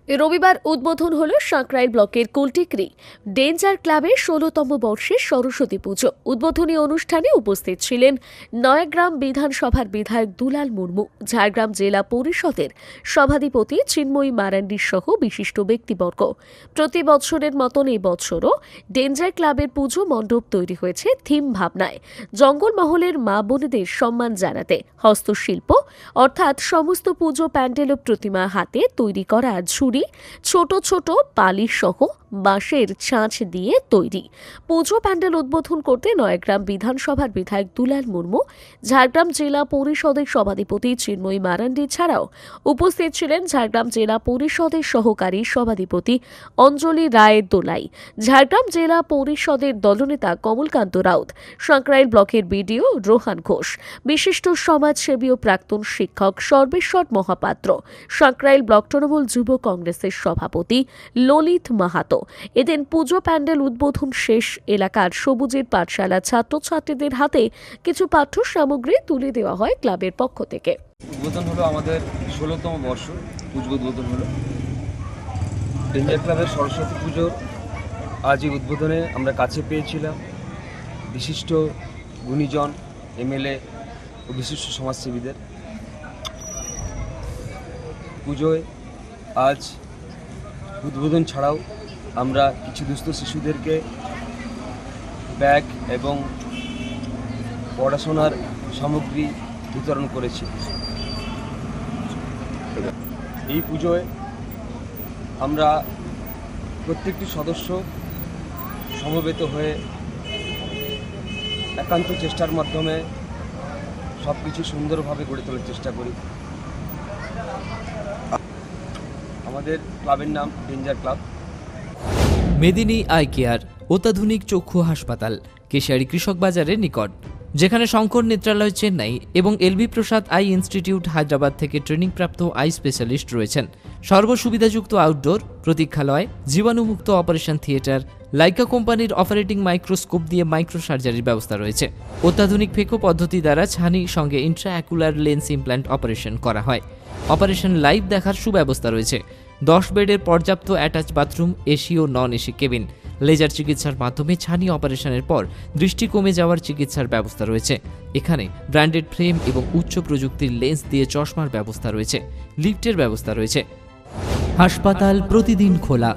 রবিবার উদ্বোধন হলো সাঁকরাইল ব্লকের কুলটিকরি ডেঞ্জার ক্লাবের ১৬তম বর্ষের সরস্বতী পুজো। উদ্বোধনী অনুষ্ঠানে উপস্থিত ছিলেন নয়াগ্রাম বিধানসভার বিধায়ক দুলাল মুর্মু, ঝাড়গ্রাম জেলা পরিষদের সভাধিপতি চিন্ময়ী মারান্ডি সহ বিশিষ্ট ব্যক্তিবর্গ। প্রতি বছরের মতন এই বছরও ডেঞ্জার ক্লাবের পুজো মণ্ডপ তৈরি হয়েছে থিম ভাবনায়, জঙ্গলমহলের মা বোনেদের সম্মান জানাতে। হস্তশিল্প অর্থাৎ সমস্ত পুজো প্যান্ডেল ও প্রতিমা হাতে তৈরি করা ঝুড়ি, ছোট ছোট পালি সহ বাঁশের ছাঁচ দিয়ে তৈরি। পুজো প্যান্ডেল উদ্বোধন করতে নয়াগ্রাম বিধানসভার বিধায়ক দুলাল মুর্মু, ঝাড়গ্রাম জেলা পরিষদের সভাধিপতি চিন্ময়ী মারান্ডি ছাড়াও উপস্থিত ছিলেন ঝাড়গ্রাম জেলা পরিষদের সহকারী সভাধিপতি অঞ্জলি রায় দোলাই, ঝাড়গ্রাম জেলা পরিষদের দলনেতা কমলকান্ত রাউত, সাঁকরাইল ব্লকের বিডিও রোহান ঘোষ, বিশিষ্ট সমাজসেবী ও প্রাক্তন শিক্ষক সর্বেশ্বর মহাপাত্র, সাঁকরাইল ব্লক তৃণমূল যুব কংগ্রেসের সভাপতি ললিত মাহাতো। এদিন পুজো প্যান্ডেল উদ্বোধন শেষ এলাকার সবুজের পাঠশালা ছাত্রছাত্রীদের হাতে কিছু পাঠ্য সামগ্রী তুলে দেওয়া হয় ক্লাবের পক্ষ থেকে। উদ্বোধন হলো আমাদের ১৬তম বর্ষ, পুজো উদ্বোধন হলো ডেঞ্জার ক্লাবের সরস্বতী পুজোর। আজ এই উদ্বোধনে আমরা কাছে পেয়েছিলাম বিশিষ্ট গুণীজন, এমএলএ ও বিশিষ্ট সমাজসেবীদের। পুজোয় আজ উদ্বোধন ছাড়াও আমরা কিছু দুস্থ শিশুদেরকে ব্যাগ এবং পড়াশোনার সামগ্রী বিতরণ করেছি। এই পুজোয় আমরা প্রত্যেকটি সদস্য সমবেত হয়ে একান্ত চেষ্টার মাধ্যমে সব কিছু সুন্দরভাবে গড়ে তোলার চেষ্টা করি। আমাদের ক্লাবের নাম ডেঞ্জার ক্লাব। মেদিনী আই কেয়ার অত্যাধুনিক চক্ষু হাসপাতাল, কেশিয়ারি কৃষক বাজারের নিকট, যেখানে শঙ্কর নেত্রালয় চেন্নাই এবং এলবি প্রসাদ আই ইনস্টিটিউট হায়দ্রাবাদ থেকে ট্রেনিংপ্রাপ্ত আই স্পেশালিস্ট রয়েছেন। সর্বসুবিধাযুক্ত আউটডোর প্রতীক্ষালয়, জীবাণুমুক্ত অপারেশন থিয়েটার, লাইকা কোম্পানির অপারেটিং মাইক্রোস্কোপ দিয়ে মাইক্রো সার্জারির ব্যবস্থা রয়েছে। অত্যাধুনিক ফেকো পদ্ধতি দ্বারা ছানি সঙ্গে ইন্ট্রাঅ্যাকুলার লেন্স ইমপ্ল্যান্ট অপারেশন করা হয়। অপারেশন লাইভ দেখার সুব্যবস্থা রয়েছে। 10 বেডের পর্যাপ্ত অ্যাটাচ বাথরুম, এসি ও নন এসি কেবিন। লেজার চিকিৎসার মাধ্যমে ছানি অপারেশনের পর দৃষ্টি কমে যাওয়ার চিকিৎসার ব্যবস্থা রয়েছে। এখানে ব্র্যান্ডেড ফ্রেম এবং উচ্চ প্রযুক্তির লেন্স দিয়ে চশমার ব্যবস্থা রয়েছে। লিফটের ব্যবস্থা রয়েছে। হাসপাতাল প্রতিদিন খোলা।